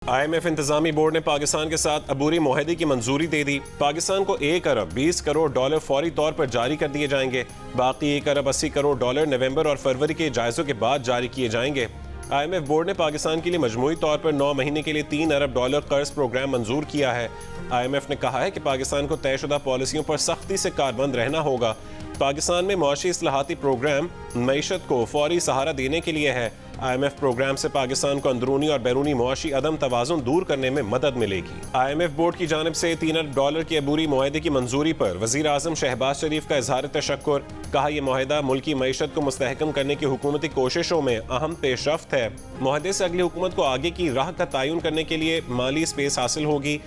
IMF انتظامی board نے پاکستان کے ساتھ عبوری معاہدے کی منظوری دے دی۔ پاکستان کو $1 ارب 20 کروڑ فوری طور پر جاری کر دیے جائیں گے۔ باقی $1 ارب 80 کروڑ نومبر اور فروری کے جائزوں کے بعد جاری کیے جائیں گے۔ IMF بورڈ نے پاکستان کے لیے مجموعی طور پر 9 مہینے کے لیے $3 ارب قرض پروگرام منظور کیا ہے۔ IMF نے کہا ہے کہ پاکستان کو طے شدہ پالیسیوں پر سختی سے کاربند رہنا ہوگا۔ پاکستان میں معاشی اصلاحاتی پروگرام معیشت کو فوری سہارا دینے کے لیے ہے۔ IMF پروگرام سے پاکستان کو اندرونی اور بیرونی معاشی عدم توازن دور کرنے میں مدد ملے گی۔ IMF بورڈ کی جانب سے $3 ارب کے عبوری معاہدے کی منظوری پر وزیر اعظم شہباز شریف کا اظہار تشکر۔ کہا یہ معاہدہ ملکی معیشت کو مستحکم کرنے کی حکومتی کوششوں میں اہم پیش رفت ہے۔ معاہدے سے اگلی حکومت کو آگے کی راہ کا تعین کرنے کے لیے مالی اسپیس حاصل ہوگی۔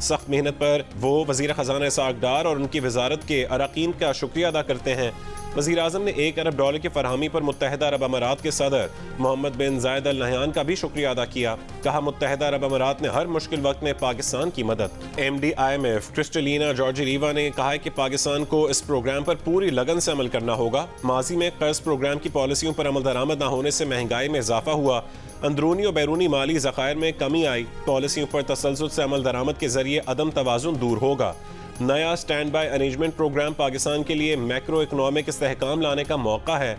سخت محنت پر وہ وزیر خزانہ اسحاق ڈار اور ان کی وزارت کے اراکین کا شکریہ ادا کرتے ہیں۔ وزیر اعظم نے $1 ارب کی فراہمی پر متحدہ عرب امارات کے صدر محمد بن زائد ال نہیان کا بھی شکریہ ادا کیا۔ کہا متحدہ عرب امارات نے ہر مشکل وقت میں پاکستان کی مدد کی۔ MD IMF کرسٹلینا جارجیریوا نے کہا ہے کہ پاکستان کو اس پروگرام پر پوری لگن سے عمل کرنا ہوگا۔ ماضی میں قرض پروگرام کی پالیسیوں پر عمل درآمد نہ ہونے سے مہنگائی میں اضافہ ہوا، اندرونی اور بیرونی مالی ذخائر میں کمی آئی۔ پالیسیوں پر تسلسل سے عمل درآمد کے ذریعے عدم توازن دور ہوگا۔ نیا stand by arrangement programme Pakistan کے لیے میکرو اکنامک استحکام لانے کا موقع ہے۔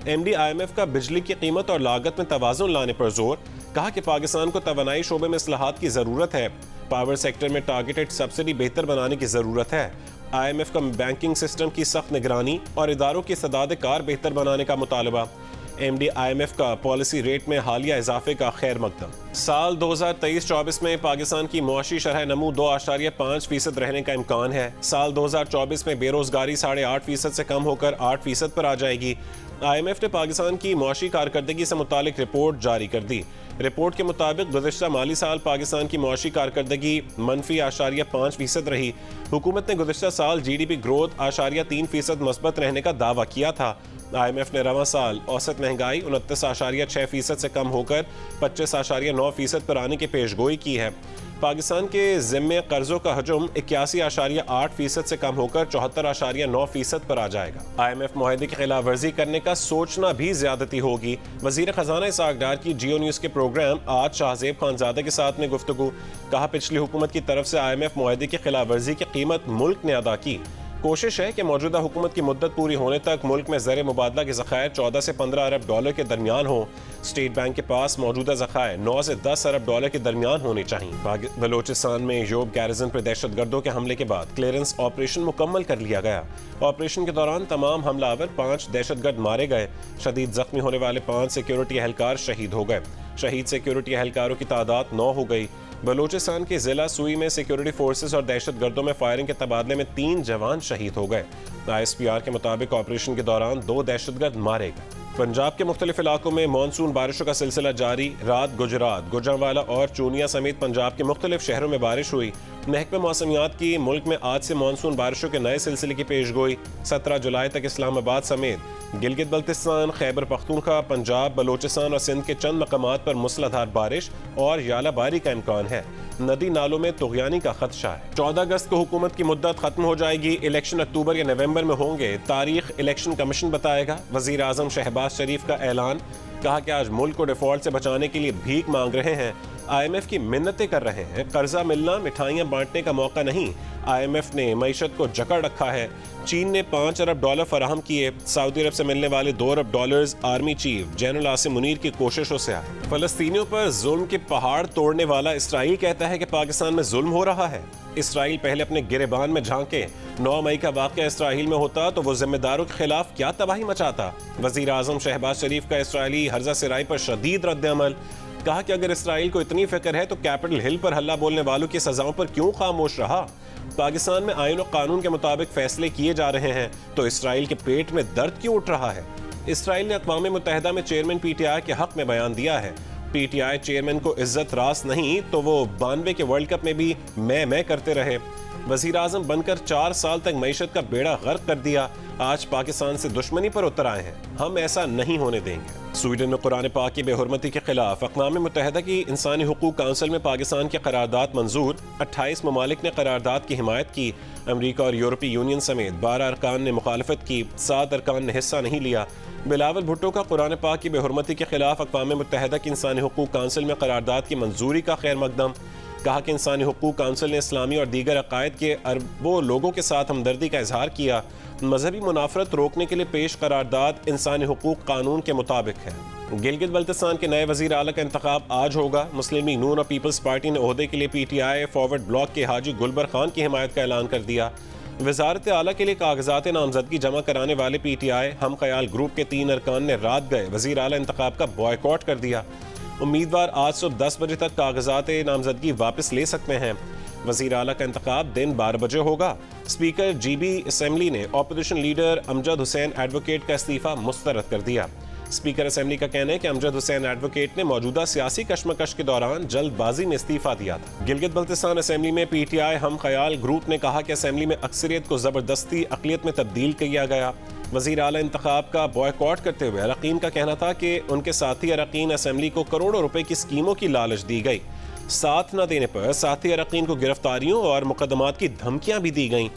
MD IMF کا بجلی کی قیمت اور لاگت میں توازن لانے پر زور۔ کہا کہ پاکستان کو توانائی شعبے میں اصلاحات کی ضرورت ہے۔ پاور سیکٹر میں ٹارگیٹڈ سبسڈی بہتر بنانے کی ضرورت ہے۔ IMF کا بینکنگ سسٹم کی سخت نگرانی اور اداروں کی استعداد کار بہتر بنانے کا مطالبہ۔ MD IMF کا پالیسی ریٹ میں حالیہ اضافے کا خیر مقدم۔ سال 2023-24 میں پاکستان کی معاشی شرح نمو 2.5% رہنے کا امکان ہے۔ سال 2024 میں بے روزگاری 8.5% سے کم ہو کر 8% پر آ جائے گی۔ IMF نے پاکستان کی معاشی کارکردگی سے متعلق رپورٹ جاری کر دی۔ رپورٹ کے مطابق گزشتہ مالی سال پاکستان کی معاشی کارکردگی -5.5% رہی۔ حکومت نے گزشتہ سال GDP گروتھ 3% مثبت رہنے کا دعویٰ کیا تھا۔ IMF نے رواں سال اوسط مہنگائی 29.6% سے کم ہو کر 25.9% پر آنے کی پیش گوئی کی ہے۔ پاکستان کے ذمے قرضوں کا حجم 81.8% سے کم ہو کر 74.9% پر آ جائے گا۔ IMF معاہدے کی خلاف ورزی کرنے کا سوچنا بھی زیادتی ہوگی۔ وزیر خزانہ اسحاق ڈار کی جیو نیوز کے پروگرام آج شاہزیب خانزادہ کے ساتھ میں گفتگو۔ کہا پچھلی حکومت کی طرف سے IMF معاہدے کی خلاف ورزی کی قیمت ملک نے ادا کی۔ کوشش ہے کہ موجودہ حکومت کی مدت پوری ہونے تک ملک میں زر مبادلہ کے ذخائر 14 سے 15 ارب ڈالر کے درمیان ہوں۔ اسٹیٹ بینک کے پاس موجودہ ذخائر 9 سے 10 ارب ڈالر کے درمیان ہونے چاہیے۔ بلوچستان میں یوب گیرزن پر دہشت گردوں کے حملے کے بعد کلیئرنس آپریشن مکمل کر لیا گیا۔ آپریشن کے دوران تمام حملہ آور 5 دہشت گرد مارے گئے۔ شدید زخمی ہونے والے 5 سیکیورٹی اہلکار شہید ہو گئے۔ شہید سیکیورٹی اہلکاروں کی تعداد 9 ہو گئی۔ بلوچستان کے ضلع سوئی میں سیکیورٹی فورسز اور دہشت گردوں میں فائرنگ کے تبادلے میں 3 جوان شہید ہو گئے۔ ISPR کے مطابق آپریشن کے دوران 2 دہشت گرد مارے گئے۔ پنجاب کے مختلف علاقوں میں مانسون بارشوں کا سلسلہ جاری۔ رات گجرات، گوجرانوالا اور چونیا سمیت پنجاب کے مختلف شہروں میں بارش ہوئی۔ محکمہ موسمیات کی ملک میں آج سے مانسون بارشوں کے نئے سلسلے کی پیش گوئی۔ 17 جولائی تک اسلام آباد سمیت گلگت بلتستان، خیبر پختونخوا، پنجاب، بلوچستان اور سندھ کے چند مقامات پر موسلا دھار بارش اور ژالہ باری کا امکان ہے۔ ندی نالوں میں طغیانی کا خدشہ ہے۔ 14 اگست کو حکومت کی مدت ختم ہو جائے گی۔ الیکشن اکتوبر یا نومبر میں ہوں گے۔ تاریخ الیکشن کمیشن بتائے گا۔ وزیر اعظم شہباز شریف کا اعلان۔ کہا کہ آج ملک کو ڈیفالٹ سے بچانے کے لیے بھیک مانگ رہے ہیں۔ IMF کی منتیں کر رہے ہیں۔ قرضہ ملنا مٹھائیاں بانٹنے کا موقع نہیں۔ IMF نے معیشت کو جکڑ رکھا ہے۔ چین نے $5 ارب فراہم کیے۔ سعودی عرب سے ملنے والے $2 ارب army chief general Asim Munir کی کوششوں سے آئے۔ فلسطینیوں پر ظلم کے پہاڑ توڑنے والا اسرائیل کہتا ہے کہ پاکستان میں ظلم ہو رہا ہے۔ اسرائیل پہلے اپنے گریبان میں جھانکے۔ 9 مئی کا واقعہ اسرائیل میں ہوتا تو وہ ذمہ داروں کے خلاف کیا تباہی مچاتا۔ وزیر اعظم شہباز شریف کا اسرائیلی ہرزہ سرائی پر شدید رد عمل۔ کہا کہ اگر اسرائیل کو اتنی فکر ہے تو کیپٹل ہل پر ہلہ بولنے والوں کی سزاؤں پر کیوں خاموش رہا؟ پاکستان میں آئین و قانون کے مطابق فیصلے کیے جا رہے ہیں تو اسرائیل کے پیٹ میں درد کیوں اٹھ رہا ہے؟ اسرائیل نے اقوام متحدہ میں چیئرمین PTI کے حق میں بیان دیا ہے۔ PTI چیئرمین کو عزت راست نہیں تو وہ 92 کے ورلڈ کپ میں بھی میں کرتے رہے۔ वज़ीर आज़म बनकर 4 साल तक मईशत का बेड़ा गर्क कर दिया, आज पाकिस्तान से दुश्मनी पर उतर आए हैं, हम ऐसा नहीं होने देंगे। स्वीडन में कुरान पाक की बेहुरमती के खिलाफ अक़वाम मुत्तहिदा की इंसानी हुकूक काउंसिल में पाकिस्तान की करारदाद मंजूर, 28 ममालिक ने करारदाद की हिमायत की। अमरीका और यूरोपीय यूनियन समेत 12 अरकान ने मुखालफत की, 7 अरकान ने हिस्सा नहीं लिया। बिलावल भुट्टो का कुरान पाक की बेहुरमती के खिलाफ अक़वाम मुत्तहिदा की इंसानी हुकूक काउंसिल में करारदाद की मंजूरी का खैर मकदम। कहा कि इंसानी हुकूक काउंसिल ने इस्लामी और दीगर अकायद के अरबों लोगों के साथ हमदर्दी का इजहार किया। मजहबी मुनाफरत रोकने के लिए पेश करारदाद इंसानी हुकूक कानून के मुताबिक है। गिलगित बल्तिस्तान के नए वज़ीर आला का इंतखाब आज होगा। मुस्लिम लीग नून और पीपल्स पार्टी ने ओहदे के लिए PTI फॉरवर्ड ब्लॉक के हाजी गुलबर खान की हिमायत का ऐलान कर दिया। वज़ारत आला के लिए कागजात नामजदगी जमा कराने वाले PTI हम ख्याल ग्रुप के 3 अरकान ने रात गए वज़ीर आला इंतखाब का बॉयकॉट कर दिया। उम्मीदवार आज सुबह 10 बजे तक कागजात नामजदगी वापस ले सकते हैं। वज़ीर आला का इंतखाब दिन 12 बजे होगा। स्पीकर GB असेंबली ने opposition leader Amjad Hussain advocate का इस्तीफा मुस्तरद कर दिया। स्पीकर असेंबली का कहना है कि अमजद हुसैन एडवोकेट ने मौजूदा सियासी कशमकश के दौरान जल्दबाजी में इस्तीफा दिया था। गिलगित बल्तिस्तान असेंबली में PTI हम ख्याल ग्रुप ने कहा कि असेंबली में अक्सरियत को जबरदस्ती अक़लियत में तब्दील किया गया। वज़ीर आला इंतखाब का बॉयकॉट करते हुए अरकान का कहना था कि उनके साथी अरकान असेंबली को करोड़ों रुपए की स्कीमों की लालच दी गई। साथ न देने पर साथी अरकान को गिरफ्तारियों और मुकदमात की धमकियां भी दी गईं।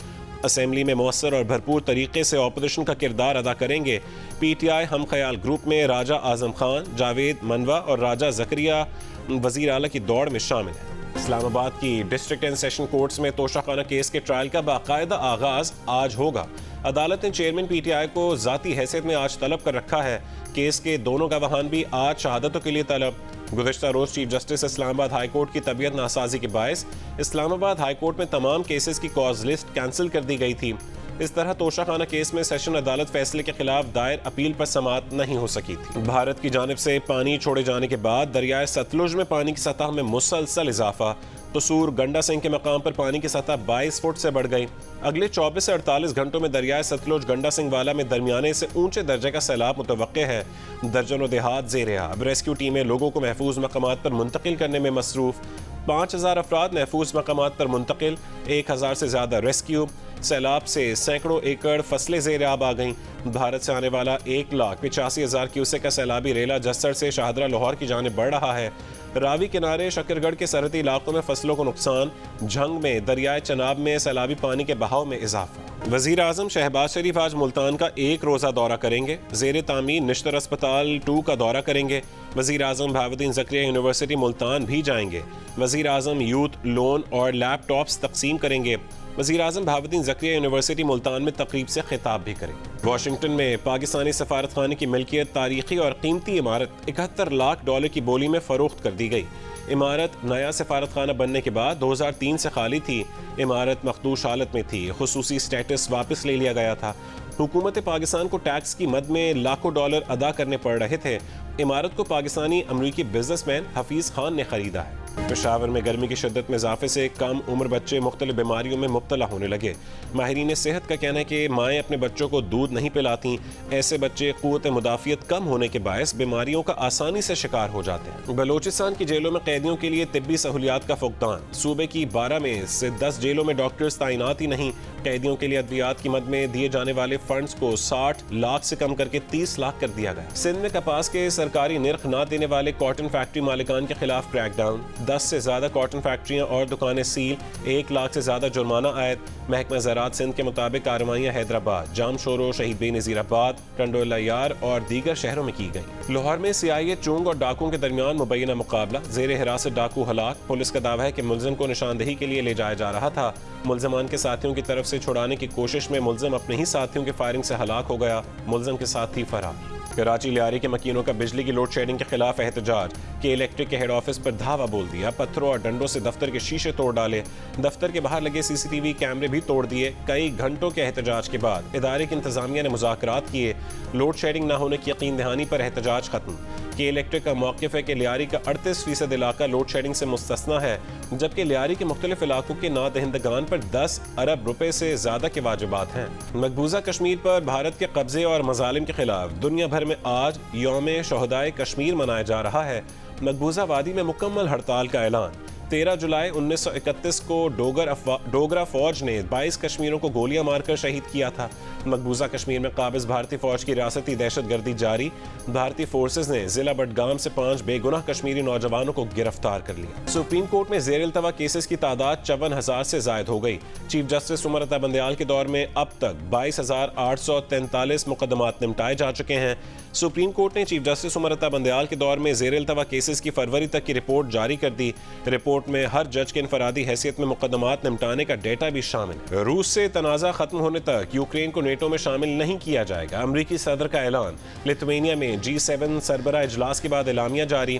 असेंबली में मौसर और भरपूर तरीके से अपोजिशन का किरदार अदा करेंगे। PTI हम ख्याल ग्रुप में राजा आजम खान, जावेद मनवा और राजा जकरिया वज़ीर आला की दौड़ में शामिल हैं। इस्लामाबाद की डिस्ट्रिक्ट एंड सेशन कोर्ट्स में तोशाखाना केस के ट्रायल का बाकायदा आगाज आज होगा। अदालत ने चेयरमैन PTI को ज़ाती हैसियत में आज तलब कर रखा है। केस के दोनों गवाहान भी आज शहादतों के लिए तलब। गुज़श्ता रोज़ chief justice Islamabad high court की तबीयत नासाजी के बायस इस्लामाबाद हाई कोर्ट में तमाम केसेस की कॉज लिस्ट कैंसिल कर दी गई थी। इस तरह तोशाखाना केस में सेशन अदालत फैसले के खिलाफ दायर अपील पर समाअत नहीं हो सकी थी। भारत की जानिब से पानी छोड़े जाने के बाद दरियाए सतलुज में पानी की सतह में मुसलसल इजाफा। कसूर गंडा सिंह के मकाम पर पानी की सतह 22 फुट से बढ़ गई। अगले 24 से 48 घंटों में दरियाए सतलुज गंडा सिंह वाला में दरमियाने से ऊंचे दर्जे का सैलाब मुतवक्के है। दर्जनों देहात ज़ेरे आब। रेस्क्यू टीमें लोगों को महफूज मकामात पर मुंतकिल करने में मसरूफ। 5000 अफराद महफूज मकामात पर मुंतकिल, 1000 से ज़्यादा रेस्क्यू। सैलाब से सैकड़ों एकड़ फसलें ज़ेरे आब आ गईं। भारत से आने वाला 1,85,000 क्यूसेक का सैलाबी रेला जस्सर से शाहदरा लाहौर की जानिब बढ़ रहा है। रावी किनारे शकरगढ़ के सरहदी इलाकों में फसलों को नुकसान। झंग में दरियाए चनाब में सैलाबी पानी के बहाव में इजाफा। वज़ीर आज़म शहबाज शरीफ आज मुल्तान का 1 रोज़ा दौरा करेंगे। ज़ेरे तामीर निश्तर अस्पताल 2 का दौरा करेंगे। वज़ीर आज़म बहाउद्दीन ज़करिया यूनिवर्सिटी मुल्तान भी जाएंगे। वज़ीर आज़म यूथ लोन और लैपटॉप्स तकसीम करेंगे। वज़ीर आज़म बहाउद्दीन ज़करिया यूनिवर्सिटी मुल्तान में तकरीब से खिताब भी करेंगे। वाशिंगटन में पाकिस्तानी सफारतखाने की मिल्कियत तारीखी और कीमती इमारत $71 लाख की बोली में फ़रोख्त कर दी गई। इमारत नया सफारतखाना बनने के बाद 2003 से खाली थी। इमारत मखदूश हालत में थी। खुसूसी स्टेटस वापस ले लिया गया था। हुकूमत पाकिस्तान को टैक्स की मद में लाखों डॉलर अदा करने पड़ रहे थे। इमारत को पाकिस्तानी अमरीकी बिजनेसमैन हफीज़ खान ने खरीदा है। पेशावर में गर्मी की शिद्दत में इजाफे से कम उम्र बच्चे मुख्तलिफ बीमारियों में मुब्तला होने लगे। माहिरीन सेहत का कहना है कि माएँ अपने बच्चों को दूध नहीं पिलाती। ऐसे बच्चे क़ुव्वत मुदाफ़ियत कम होने के बायस बीमारियों का आसानी से शिकार हो जाते हैं। बलोचिस्तान की जेलों में कैदियों के लिए तिब्बी सहूलियात का फुकदान। सूबे की 12 में से 10 जेलों में डॉक्टर्स तैनात ही नहीं। कैदियों के लिए अद्वियात की मद में दिए जाने वाले फंड्स को 60 लाख से कम करके 30 लाख कर दिया गया। सिंध में कपास के सरकारी निर्ख न देने वाले कॉटन फैक्ट्री मालिकान के खिलाफ क्रैकडाउन। 10 से ज़्यादा कॉटन फैक्ट्रियां और दुकानें सील। 1 लाख से ज़्यादा जुर्माना आयद। महकमा ज़राअत सिंध के मुताबिक कार्रवाइयाँ हैदराबाद, जामशोरो, शहीद बेनज़ीराबाद, टंडोलायार और दीगर शहरों में की गई। लाहौर में CIA चोंग और डाकुओं के दरमियान मुबैना मुकाबला। ज़ेरे हिरासत डाकू हलाक। पुलिस का दावा है कि मुलजिम को निशानदेही के लिए ले जाया जा रहा था। मुलजमान के साथियों की तरफ से छुड़ाने की कोशिश में मुलजिम अपने ही साथियों की फायरिंग से हलाक हो गया। मुलजिम के साथी फरार। कराची लियारी के मकीनों का बिजली की लोड शेडिंग के खिलाफ एहतजाज। के इलेक्ट्रिक के हेड ऑफिस पर धावा बोल दिया। पत्थरों और डंडों से दफ्तर के शीशे तोड़ डाले। दफ्तर के बाहर लगे CCTV कैमरे भी तोड़ दिए। कई घंटों के एहतजाज के बाद इदारे की इंतजामिया ने मुज़ाकरात किए। लोड शेडिंग न होने की यकीन दहानी पर एहतजाज खत्म। के इलेक्ट्रिक का मौक़िफ़ है कि लियारी का 38% इलाका लोड शेडिंग से मुस्तस्ना है, जबकि लियारी के मुख्तलिफ इलाकों के नादहिंदगान पर 10 अरब रुपए से ज़्यादा के वाजिबात हैं। मकबूजा कश्मीर पर भारत के कब्जे और मजालिम के खिलाफ दुनिया भर में आज यौम शोहदाए कश्मीर मनाया जा रहा है। मकबूजा वादी में मुकम्मल हड़ताल का ऐलान। 13 जुलाई 1931 को डोगरा फौज ने 22 कश्मीरियों को गोलियां मारकर शहीद किया था। मकबूजा कश्मीर में काबिज भारतीय फौज की रियासती दहशतगर्दी जारी। भारतीय फोर्सेज ने जिला बडगाम से 5 बेगुनाह कश्मीरी नौजवानों को गिरफ्तार कर लिया। सुप्रीम कोर्ट में ज़ेर इल्तवा केसेस की तादाद 54,000 से जायद हो गई। चीफ जस्टिस उमर अता बंदयाल के दौर में अब तक 22,843 मुकदमात निपटाए जा चुके हैं। सुप्रीम कोर्ट ने चीफ जस्टिस उमर अता बंदयाल के दौर में ज़ेर इल्तवा केसेस की फरवरी तक की रिपोर्ट जारी कर दी। रिपोर्ट में हर जज के इनफरादी हैसियत में मुकदमात निपटाने का डेटा भी शामिल है। रूस से तनाज़ा खत्म होने तक यूक्रेन को नेटो में शामिल नहीं किया जाएगा, अमरीकी सदर का ऐलान। लिथुआनिया में G7 सरबराह इजलास के बाद एलामिया जारी।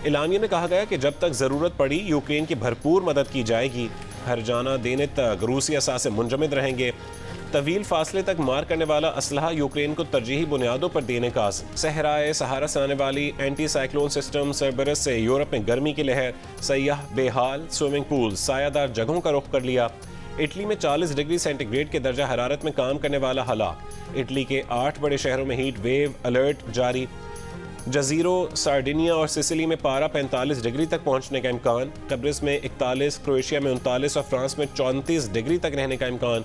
एलामिया में कहा गया कि जब तक ज़रूरत पड़ी यूक्रेन की भरपूर मदद की जाएगी। हर जाना देने तक रूसी असासे मुंजमद रहेंगे। तवील फासले तक मार करने वाला असलहा यूक्रेन को तरजीही बुनियादों पर देने का आज़म। सहराए सहारा से आने वाली एंटी साइक्लोन सिस्टम सरबरस से यूरोप में गर्मी की लहर। सयाह बेहाल, स्विमिंग पूल सायादार जगहों का रुख कर लिया। इटली में 40 डिग्री सेंटीग्रेड के दर्जा हरारत में काम करने वाला हलाक। इटली के 8 बड़े शहरों में हीट वेव अलर्ट जारी। जजीरों सार्डिनिया और सिसिली में पारा 45 डिग्री तक पहुंचने का इम्कान। कब्रिस में 41, क्रोएशिया में 39 और फ्रांस में 34 डिग्री तक रहने का इम्कान।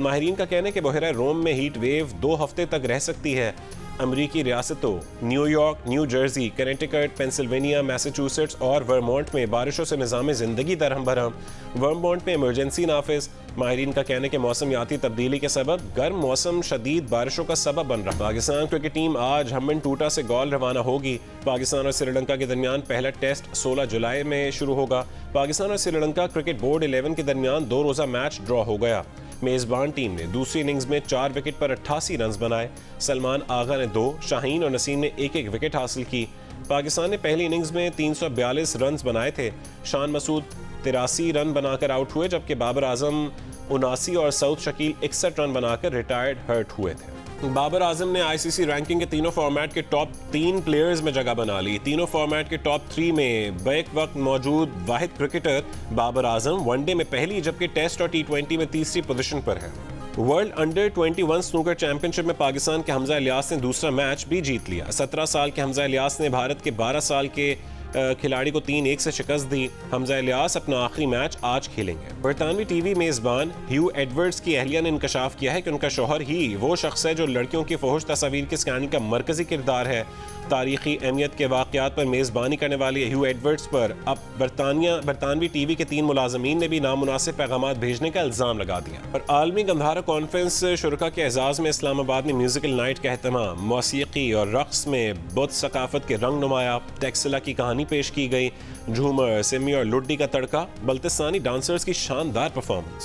माहिरीन का कहना है कि बहरा रोम में हीट वेव 2 हफ्ते तक रह सकती है। अमरीकी रियासतों New York, new Jersey, Connecticut, Pennsylvania, Massachusetts और वर्मोंट में बारिशों से निज़ाम ज़िंदगी दरहम बरहम। वर्मोंट में इमरजेंसी नाफिज। माहिरीन का कहना है कि मौसमियाती तब्दीली के सबब गर्म मौसम शदीद बारिशों का सबब बन रहा। पाकिस्तान क्रिकेट टीम आज हम्बन टूटा से गौल रवाना होगी। पाकिस्तान और श्रीलंका के दरमियान पहला टेस्ट 16 जुलाई में शुरू होगा। पाकिस्तान और श्रीलंका क्रिकेट बोर्ड 11 के दरमियान 2 रोज़ा मैच ड्रॉ हो गया। मेज़बान टीम ने दूसरी इनिंग्स में 4 विकेट पर 88 रन बनाए। सलमान आगा ने 2, शाहीन और नसीम ने 1-1 विकेट हासिल की। पाकिस्तान ने पहली इनिंग्स में 342 रन बनाए थे। शान मसूद 83 रन बनाकर आउट हुए, जबकि बाबर आजम 79 और सऊद शकील 61 रन बनाकर रिटायर्ड हर्ट हुए थे। बाबर आजम ने आईसीसी रैंकिंग के तीनों फॉर्मेट के टॉप 3 प्लेयर्स में जगह बना ली। तीनों फॉर्मेट के टॉप 3 में बैक वक्त मौजूद वाहिद क्रिकेटर बाबर आजम वनडे में पहली, जबकि टेस्ट और T20 में तीसरी पोजीशन पर है। वर्ल्ड अंडर 21 स्नूकर चैंपियनशिप में पाकिस्तान के हमजा इलियास ने दूसरा मैच भी जीत लिया। 17 साल के हमजा इलियास ने भारत के 12 साल के खिलाड़ी को 3-1 से शिकस्त दी। हमजा इलियास अपना आखिरी मैच आज खेलेंगे। बरतानवी टीवी मेज़बान ह्यू एडवर्ड्स की अहलिया ने इंकशाफ किया है कि उनका शौहर ही वो शख्स है जो लड़कियों की फहश तस्वीर के स्कैनिंग का मरकजी किरदार है। तारीखी अहमियत के वाक़यात पर मेज़बानी करने वाले ह्यू एडवर्ड्स पर अब बरतानवी टीवी के 3 मुलाजमीन ने भी नामुनासिब पैगामात भेजने का इल्ज़ाम लगा दिया। और आलमी गंधारा कॉन्फ्रेंस शुरका के एजाज़ में इस्लामाबाद में म्यूजिकल नाइट का एहतमाम। मौसीकी और रक़्स में बुद्ध सकाफत के रंग नुमाया। टेक्सला की कहानी पेश की गई। झूमर, सिमी और लुड्डी का तड़का। बल्तिस्तानी डांसर्स की शानदार परफॉर्मेंस।